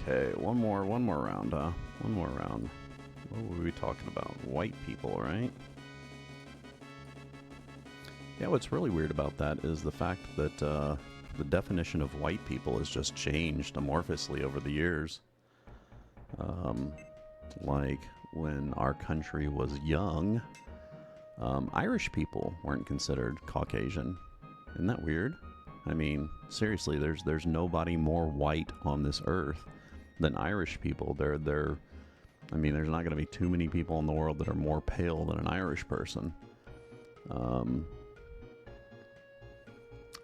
Okay, one more round, huh? One more round. What were we talking about? White people, right? Yeah, what's really weird about that is the fact that the definition of white people has just changed amorphously over the years. Like when our country was young, Irish people weren't considered Caucasian. Isn't that weird? I mean, seriously, there's nobody more white on this earth than Irish people. I mean, there's not going to be too many people in the world that are more pale than an Irish person.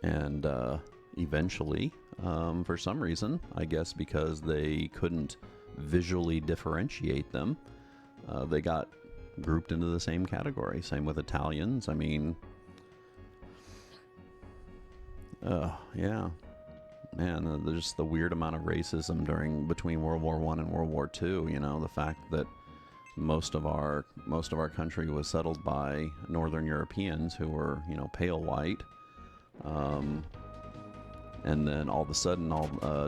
And eventually, for some reason, I guess because they couldn't visually differentiate them, they got grouped into the same category. Same with Italians. I mean, yeah, man, there's the weird amount of racism between World War I and World War II. You know, the fact that most of our country was settled by Northern Europeans who were, you know, pale white. And then all of a sudden,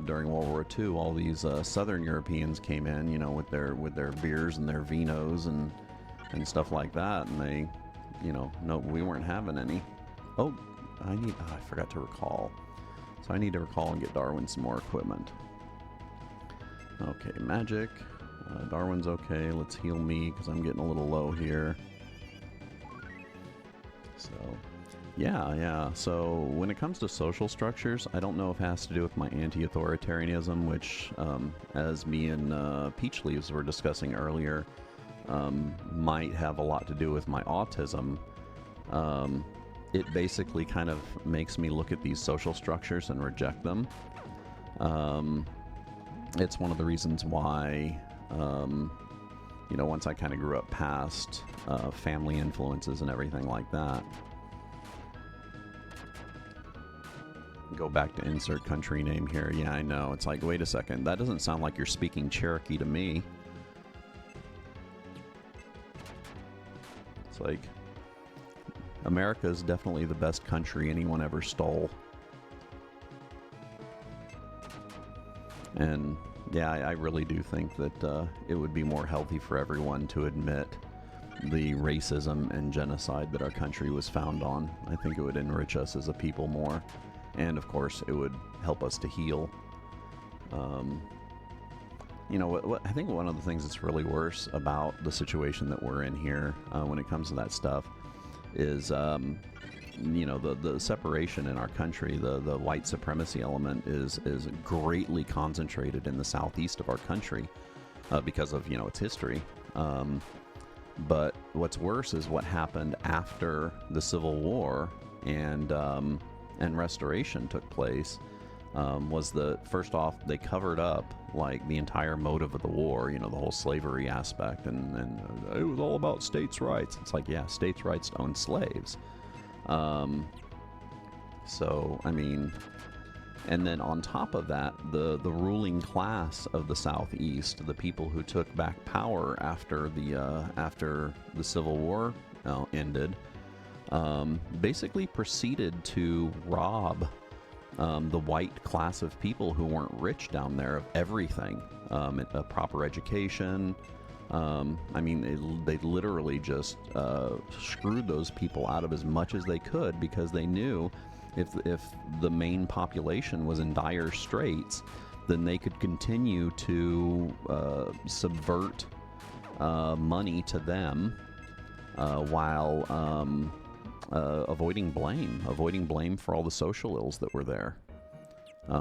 during World War II, all these Southern Europeans came in, you know, with their beers and their vinos and stuff like that, and they, you know, no, we weren't having any. Oh, I forgot to recall. So I need to recall and get Darwin some more equipment. Okay, magic. Darwin's okay. Let's heal me because I'm getting a little low here. So, yeah. So when it comes to social structures, I don't know if it has to do with my anti-authoritarianism, which, as me and Peachleaves were discussing earlier, might have a lot to do with my autism. It basically kind of makes me look at these social structures and reject them. It's one of the reasons why, you know, once I kind of grew up past family influences and everything like that. Go back to insert country name here. Yeah, I know. It's like, wait a second. That doesn't sound like you're speaking Cherokee to me. It's like, America is definitely the best country anyone ever stole. And yeah, I really do think that it would be more healthy for everyone to admit the racism and genocide that our country was found on. I think it would enrich us as a people more. And of course, it would help us to heal. You know, what I think one of the things that's really worse about the situation that we're in here when it comes to that stuff is, you know, the separation in our country, the white supremacy element is greatly concentrated in the southeast of our country because of, you know, its history. But what's worse is what happened after the Civil War and Restoration took place. Was the first off, they covered up like the entire motive of the war, you know, the whole slavery aspect, and it was all about states' rights. It's like, yeah, states' rights to own slaves. So I mean, and then on top of that, the ruling class of the Southeast, the people who took back power after the Civil War ended, basically proceeded to rob the white class of people who weren't rich down there of everything, a proper education. I mean, they literally just screwed those people out of as much as they could, because they knew if the main population was in dire straits, then they could continue to subvert money to them while avoiding blame for all the social ills that were there,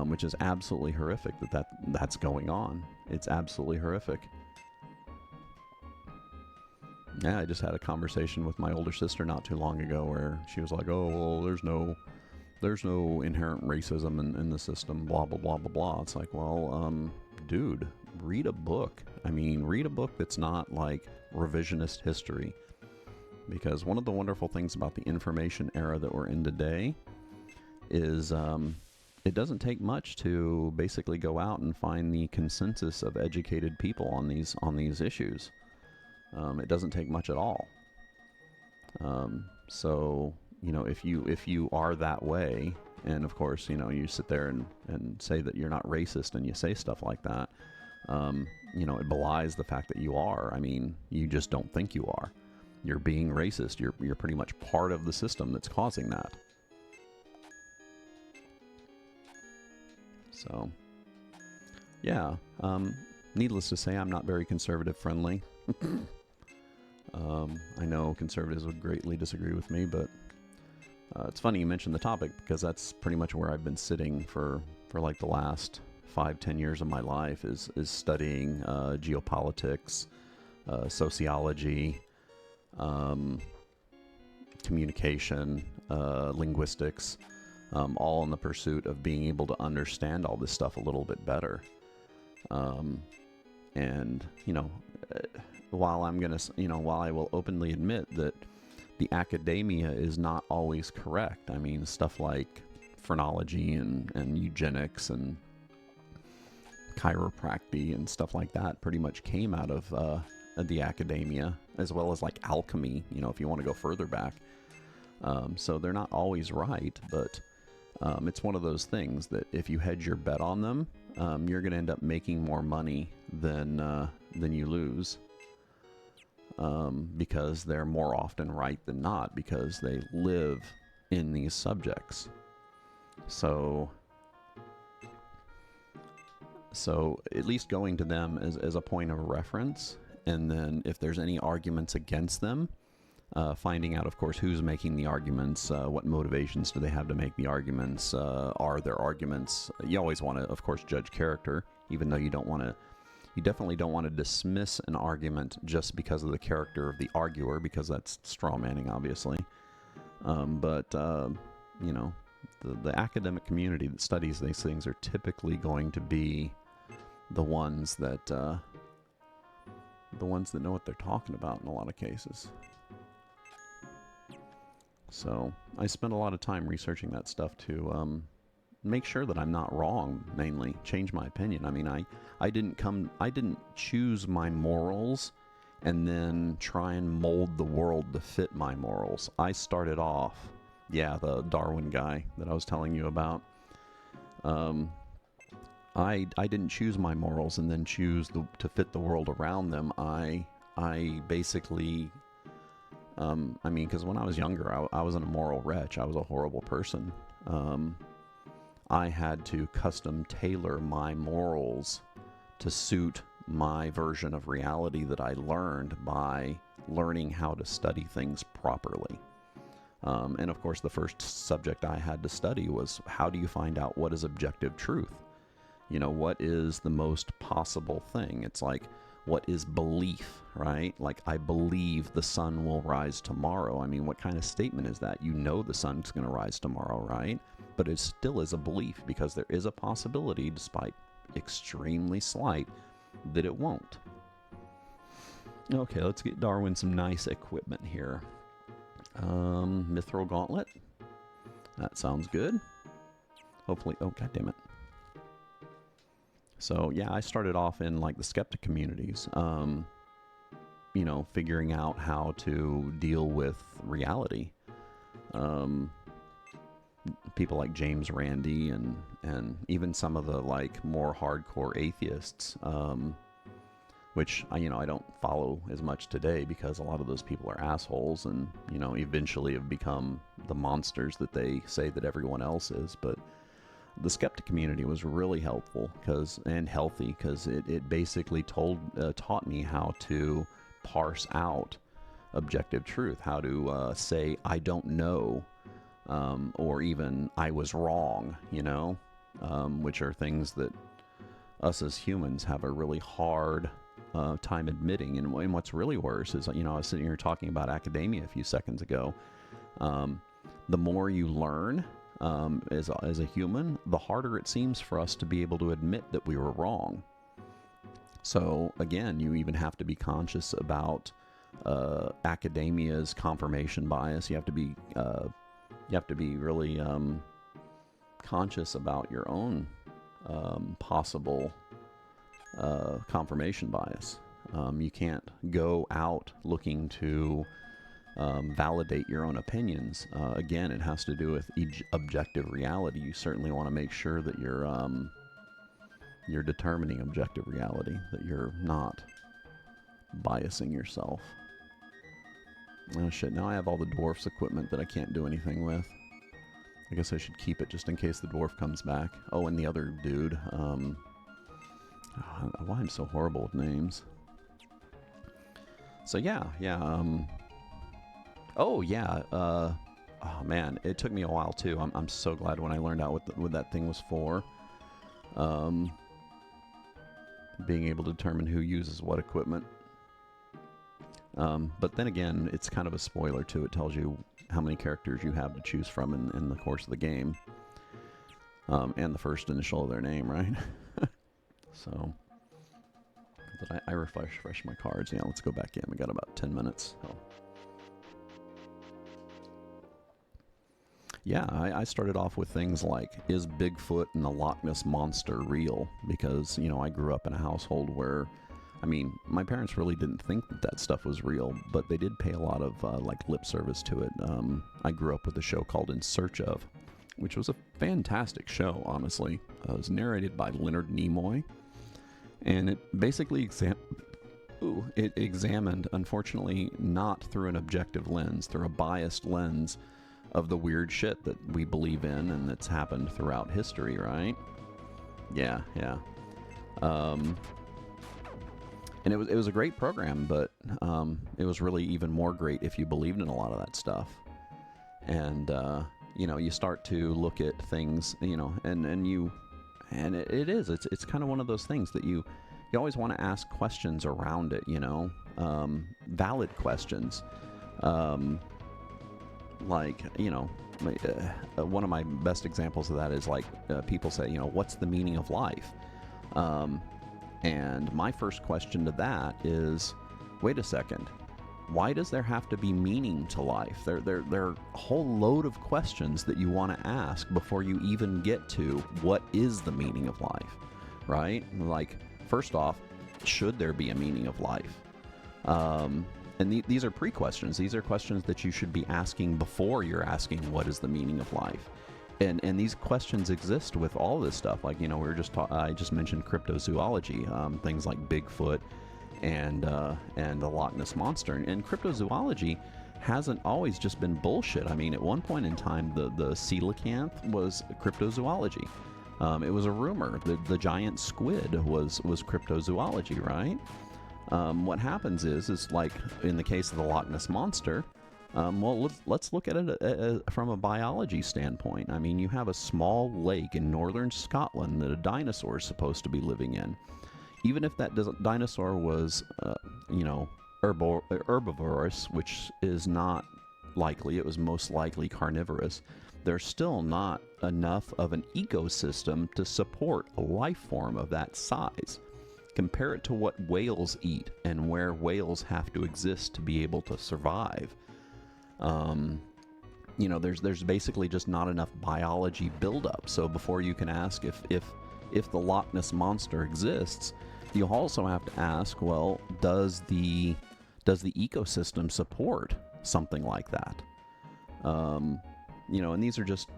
which is absolutely horrific that's going on. It's absolutely horrific. Yeah, I just had a conversation with my older sister not too long ago where she was like, "Oh, well, there's no inherent racism in the system, blah blah blah blah blah." It's like, well, dude, read a book. I mean, read a book that's not like revisionist history. Because one of the wonderful things about the information era that we're in today is it doesn't take much to basically go out and find the consensus of educated people on these issues. It doesn't take much at all. So, you know, if you are that way, and of course, you know, you sit there and say that you're not racist and you say stuff like that, It belies the fact that you are. I mean, you just don't think you are. You're being racist. You're pretty much part of the system that's causing that. So, yeah. Needless to say, I'm not very conservative friendly. I know conservatives would greatly disagree with me, but it's funny you mentioned the topic because that's pretty much where I've been sitting for like the last 5-10 years of my life is studying geopolitics, sociology, communication, linguistics, all in the pursuit of being able to understand all this stuff a little bit better. And, while while I will openly admit that the academia is not always correct. I mean, stuff like phrenology and eugenics and chiropractic and stuff like that pretty much came out of the academia, as well as like alchemy, if you want to go further back. So they're not always right, but it's one of those things that if you hedge your bet on them, you're going to end up making more money than you lose. Because they're more often right than not, because they live in these subjects. So at least going to them as a point of reference, and then if there's any arguments against them, finding out, of course, who's making the arguments, what motivations do they have to make the arguments, are their arguments. You always want to, of course, judge character, even though you definitely don't want to dismiss an argument just because of the character of the arguer, because that's straw manning, obviously. But the academic community that studies these things are typically going to be the ones that know what they're talking about in a lot of cases. So I spend a lot of time researching that stuff to make sure that I'm not wrong, mainly change my opinion. I mean, I didn't choose my morals and then try and mold the world to fit my morals. I started off, the Darwin guy that I was telling you about. I didn't choose my morals and then choose to fit the world around them. I basically, because when I was younger, I wasn't a moral wretch. I was a horrible person. I had to custom tailor my morals to suit my version of reality that I learned by learning how to study things properly. And of course, the first subject I had to study was, how do you find out what is objective truth? What is the most possible thing? It's like, what is belief, right? Like, I believe the sun will rise tomorrow. I mean, what kind of statement is that? The sun's going to rise tomorrow, right? But it still is a belief, because there is a possibility, despite extremely slight, that it won't. Okay, let's get Darwin some nice equipment here. Mithril gauntlet. That sounds good. Hopefully, oh, god damn it. So, I started off in, like, the skeptic communities, figuring out how to deal with reality. People like James Randi and even some of the, like, more hardcore atheists, which, I don't follow as much today, because a lot of those people are assholes and, eventually have become the monsters that they say that everyone else is. But the skeptic community was really helpful and healthy, because it basically taught me how to parse out objective truth, how to say I don't know, or even I was wrong, which are things that us as humans have a really hard time admitting. And what's really worse is, I was sitting here talking about academia a few seconds ago. The more you learn as a human, the harder it seems for us to be able to admit that we were wrong. So again, you even have to be conscious about academia's confirmation bias. You have to be really conscious about your own possible confirmation bias. You can't go out looking to validate your own opinions. Again, it has to do with objective reality. You certainly want to make sure that you're You're determining objective reality, that you're not biasing yourself. Oh shit, now I have all the dwarf's equipment that I can't do anything with. I guess I should keep it just in case the dwarf comes back. Oh, and the other dude. Why I'm so horrible with names. So yeah. Oh yeah. Oh man, it took me a while too. I'm so glad when I learned out what that thing was for. Being able to determine who uses what equipment. But then again, it's kind of a spoiler too. It tells you how many characters you have to choose from in the course of the game. And the first initial of their name, right? So, did I refresh my cards? Yeah, let's go back in. We got about 10 minutes. Oh. Yeah, I started off with things like, is Bigfoot and the Loch Ness Monster real? Because, you know, I grew up in a household where, I mean, my parents really didn't think that stuff was real, but they did pay a lot of, like, lip service to it. I grew up with a show called In Search Of, which was a fantastic show, honestly. It was narrated by Leonard Nimoy, and it basically examined, unfortunately, not through an objective lens, through a biased lens of the weird shit that we believe in and that's happened throughout history, right? Yeah. And it was a great program, but it was really even more great if you believed in a lot of that stuff. And you know, you start to look at things, you know, it's kind of one of those things that you always want to ask questions around it, you know, valid questions. Like, you know, one of my best examples of that is like people say, you know, what's the meaning of life? And my first question to that is, wait a second, why does there have to be meaning to life? There are a whole load of questions that you want to ask before you even get to what is the meaning of life, right? Like, first off, should there be a meaning of life? And these are pre-questions. These are questions that you should be asking before you're asking what is the meaning of life. And these questions exist with all this stuff. Like, you know, I just mentioned cryptozoology, things like Bigfoot and the Loch Ness Monster. And cryptozoology hasn't always just been bullshit. I mean, at one point in time, the coelacanth was cryptozoology. It was a rumor. The giant squid was cryptozoology, right? What happens is like in the case of the Loch Ness Monster, well, let's look at it from a biology standpoint. I mean, you have a small lake in northern Scotland that a dinosaur is supposed to be living in. Even if that dinosaur was, you know, herbivorous, which is not likely, it was most likely carnivorous, there's still not enough of an ecosystem to support a life form of that size. Compare it to what whales eat and where whales have to exist to be able to survive. You know, there's basically just not enough biology buildup. So before you can ask if the Loch Ness Monster exists, you also have to ask, well, does the ecosystem support something like that? You know, and these are just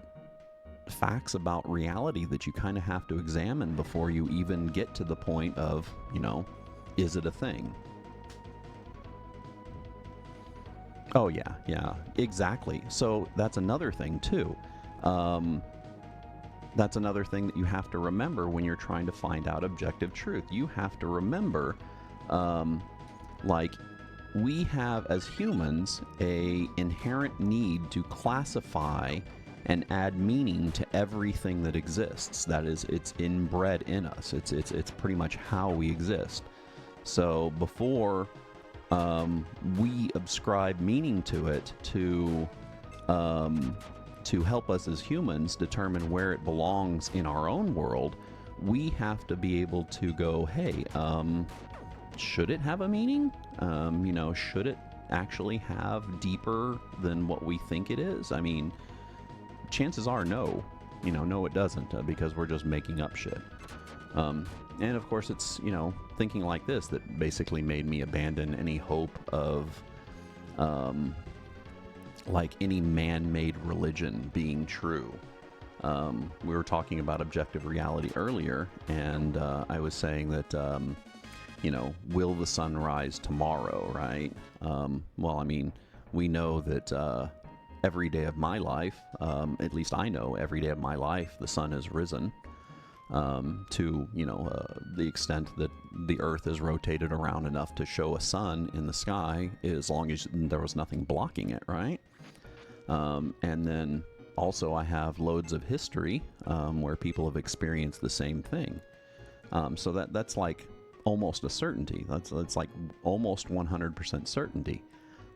facts about reality that you kind of have to examine before you even get to the point of, you know, is it a thing? Oh yeah, exactly. So that's another thing too. That's another thing that you have to remember when you're trying to find out objective truth. You have to remember, like, we have as humans a inherent need to classify and add meaning to everything that exists. That is, it's inbred in us. It's pretty much how we exist. So before we ascribe meaning to it to help us as humans determine where it belongs in our own world, we have to be able to go, hey, should it have a meaning? You know, should it actually have deeper than what we think it is? I mean, chances are no. You know, no, it doesn't, because we're just making up shit. And of course, it's, you know, thinking like this that basically made me abandon any hope of, like, any man-made religion being true. We were talking about objective reality earlier, and I was saying that, will the sun rise tomorrow, right? Well, I mean, we know that every day of my life, at least I know every day of my life, the sun has risen. To the extent that the Earth is rotated around enough to show a sun in the sky, as long as there was nothing blocking it, right? And then also I have loads of history where people have experienced the same thing. So that's like almost a certainty. That's like almost 100% certainty.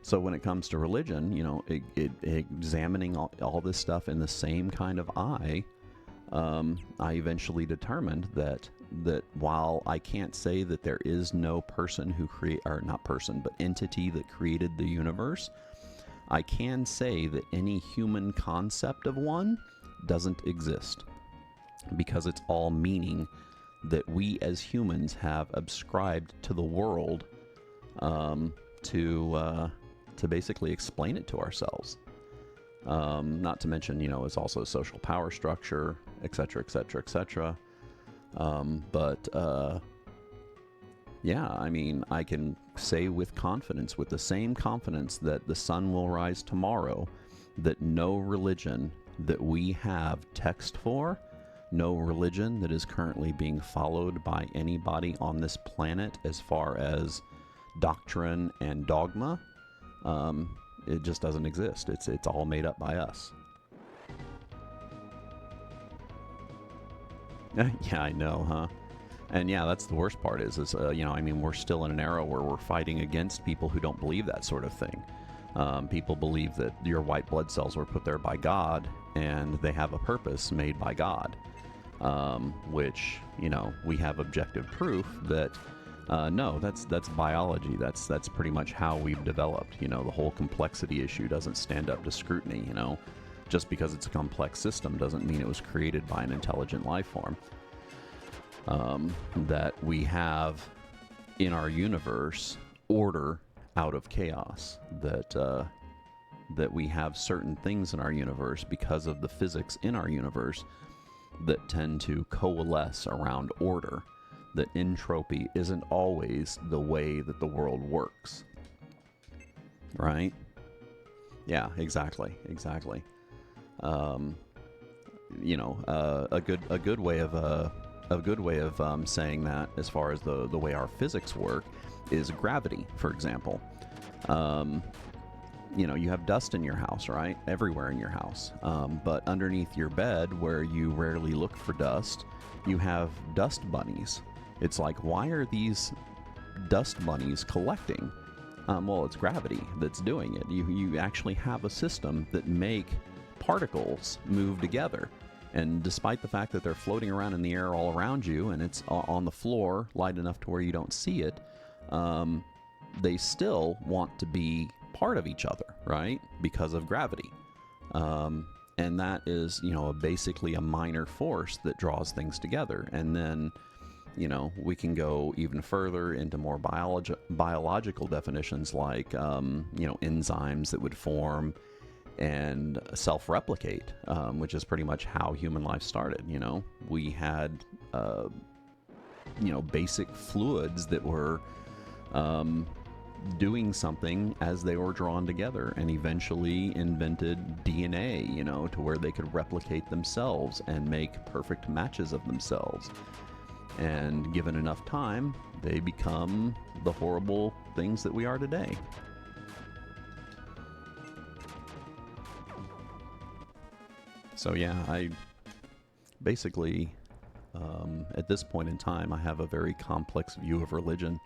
So when it comes to religion, examining all this stuff in the same kind of eye, I eventually determined that while I can't say that there is no person who but entity that created the universe, I can say that any human concept of one doesn't exist, because it's all meaning that we as humans have ascribed to the world to basically explain it to ourselves. Not to mention, it's also a social power structure, etc., etc., etc. Yeah, I mean, I can say with confidence, with the same confidence that the sun will rise tomorrow, that no religion that we have text for, no religion that is currently being followed by anybody on this planet as far as doctrine and dogma, it just doesn't exist. It's all made up by us. Yeah, I know, huh? And yeah, that's the worst part is we're still in an era where we're fighting against people who don't believe that sort of thing. People believe that your white blood cells were put there by God and they have a purpose made by God, which, we have objective proof that no, that's biology. That's pretty much how we've developed. The whole complexity issue doesn't stand up to scrutiny. Just because it's a complex system doesn't mean it was created by an intelligent life form. That we have in our universe order out of chaos. That we have certain things in our universe because of the physics in our universe that tend to coalesce around order. That entropy isn't always the way that the world works. Right? Yeah, exactly. A good way of saying that, as far as the way our physics work, is gravity, for example. You have dust in your house, right? Everywhere in your house. But underneath your bed, where you rarely look for dust, you have dust bunnies. It's like, why are these dust bunnies collecting? Well, it's gravity that's doing it. You actually have a system that make particles move together. And despite the fact that they're floating around in the air all around you, and it's on the floor light enough to where you don't see it, they still want to be part of each other, right? Because of gravity. And that is, basically a minor force that draws things together. And then, we can go even further into more biological definitions, like, enzymes that would form and self-replicate, which is pretty much how human life started. We had, basic fluids that were doing something as they were drawn together, and eventually invented DNA, to where they could replicate themselves and make perfect matches of themselves. And given enough time, they become the horrible things that we are today. So yeah, I basically, at this point in time, I have a very complex view of religion.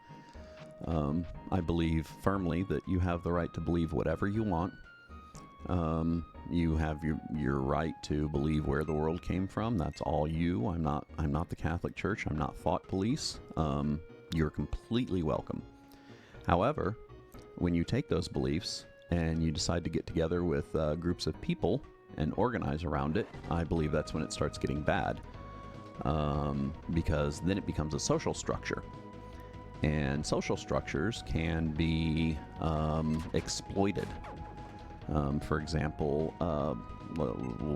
I believe firmly that you have the right to believe whatever you want. You have your right to believe where the world came from. That's all you. I'm not the Catholic Church. I'm not thought police. You're completely welcome. However, when you take those beliefs and you decide to get together with groups of people and organize around it, I believe that's when it starts getting bad, because then it becomes a social structure. And social structures can be exploited. For example,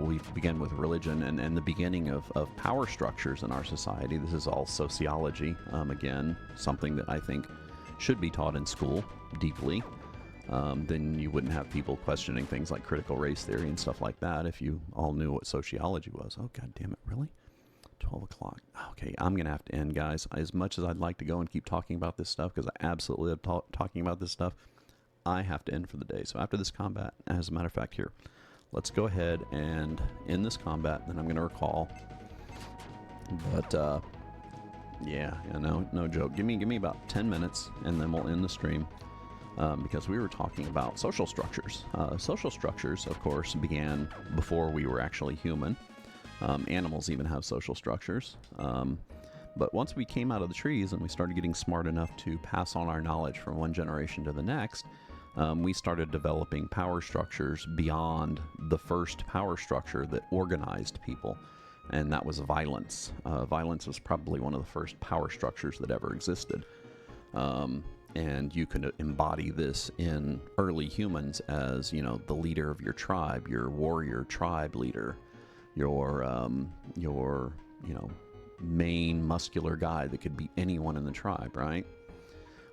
we begin with religion and the beginning of power structures in our society. This is all sociology. Again, something that I think should be taught in school deeply. Then you wouldn't have people questioning things like critical race theory and stuff like that if you all knew what sociology was. Oh, God damn it, really? 12 o'clock. Okay, I'm going to have to end, guys. As much as I'd like to go and keep talking about this stuff, because I absolutely love talking about this stuff, I have to end for the day. So after this combat, as a matter of fact, here, let's go ahead and end this combat, then I'm going to recall. But, yeah, no joke. Give me about 10 minutes, and then we'll end the stream. Because we were talking about social structures. Social structures, of course, began before we were actually human. Animals even have social structures. But once we came out of the trees and we started getting smart enough to pass on our knowledge from one generation to the next, we started developing power structures beyond the first power structure that organized people, and that was violence. Violence was probably one of the first power structures that ever existed. And you can embody this in early humans as, the leader of your tribe, your warrior tribe leader, your main muscular guy that could be anyone in the tribe, right?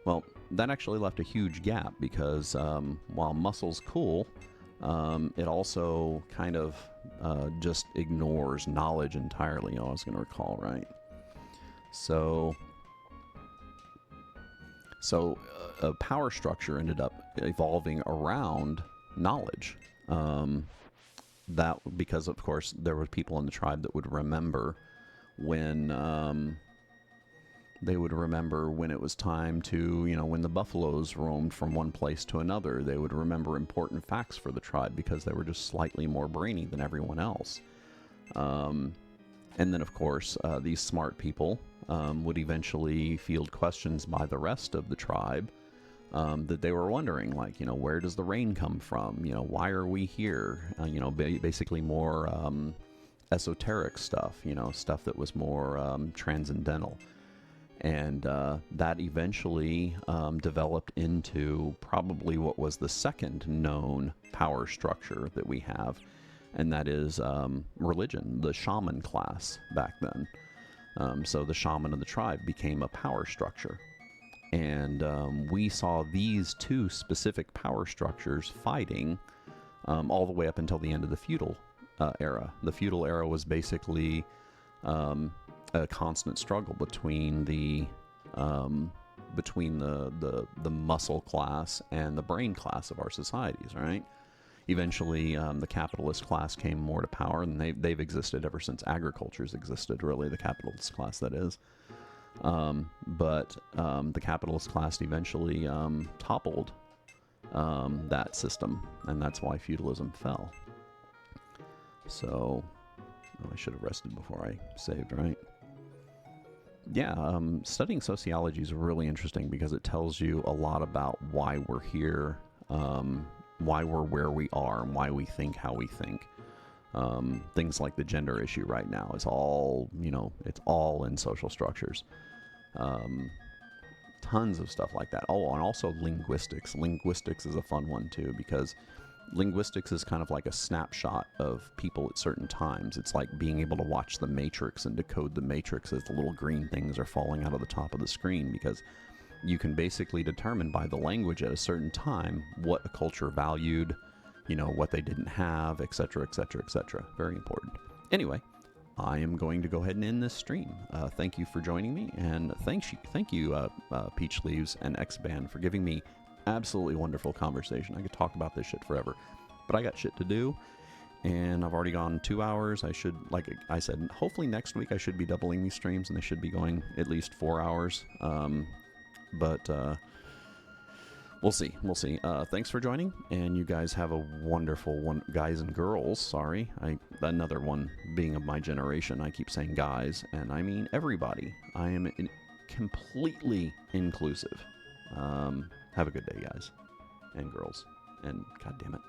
Well, that actually left a huge gap because while muscle's cool, it also kind of just ignores knowledge entirely. I was going to recall, right? So a power structure ended up evolving around knowledge. That because, of course, there were people in the tribe that would remember when it was time to, when the buffaloes roamed from one place to another. They would remember important facts for the tribe because they were just slightly more brainy than everyone else. And then, of course, these smart people would eventually field questions by the rest of the tribe that they were wondering, like, where does the rain come from? Why are we here? Basically more esoteric stuff, stuff that was more transcendental. And that eventually developed into probably what was the second known power structure that we have, and that is religion, the shaman class back then. So the shaman of the tribe became a power structure. And we saw these two specific power structures fighting all the way up until the end of the feudal era. The feudal era was basically a constant struggle between the muscle class and the brain class of our societies, right? Eventually, the capitalist class came more to power, and they've existed ever since agriculture's existed, really, the capitalist class, that is. But the capitalist class eventually toppled that system, and that's why feudalism fell. So, I should have rested before I saved, right? Yeah, studying sociology is really interesting because it tells you a lot about why we're here, why we're where we are, and why we think how we think. Things like the gender issue right now is all, it's all in social structures. Tons of stuff like that. Oh, and also linguistics. Linguistics is a fun one too, because linguistics is kind of like a snapshot of people at certain times. It's like being able to watch the Matrix and decode the Matrix as the little green things are falling out of the top of the screen, because you can basically determine by the language at a certain time what a culture valued, what they didn't have, etc., etc., etc. Very important. Anyway, I am going to go ahead and end this stream. Thank you for joining me, and thank you, Peach Leaves and X-Band, for giving me absolutely wonderful conversation. I could talk about this shit forever, but I got shit to do, and I've already gone 2 hours. I should, like I said, hopefully next week I should be doubling these streams, and they should be going at least 4 hours. But we'll see. Thanks for joining, and you guys have a wonderful one, guys and girls. Sorry, another one being of my generation. I keep saying guys, and I mean everybody. I am completely inclusive. Have a good day, guys and girls, and God damn it.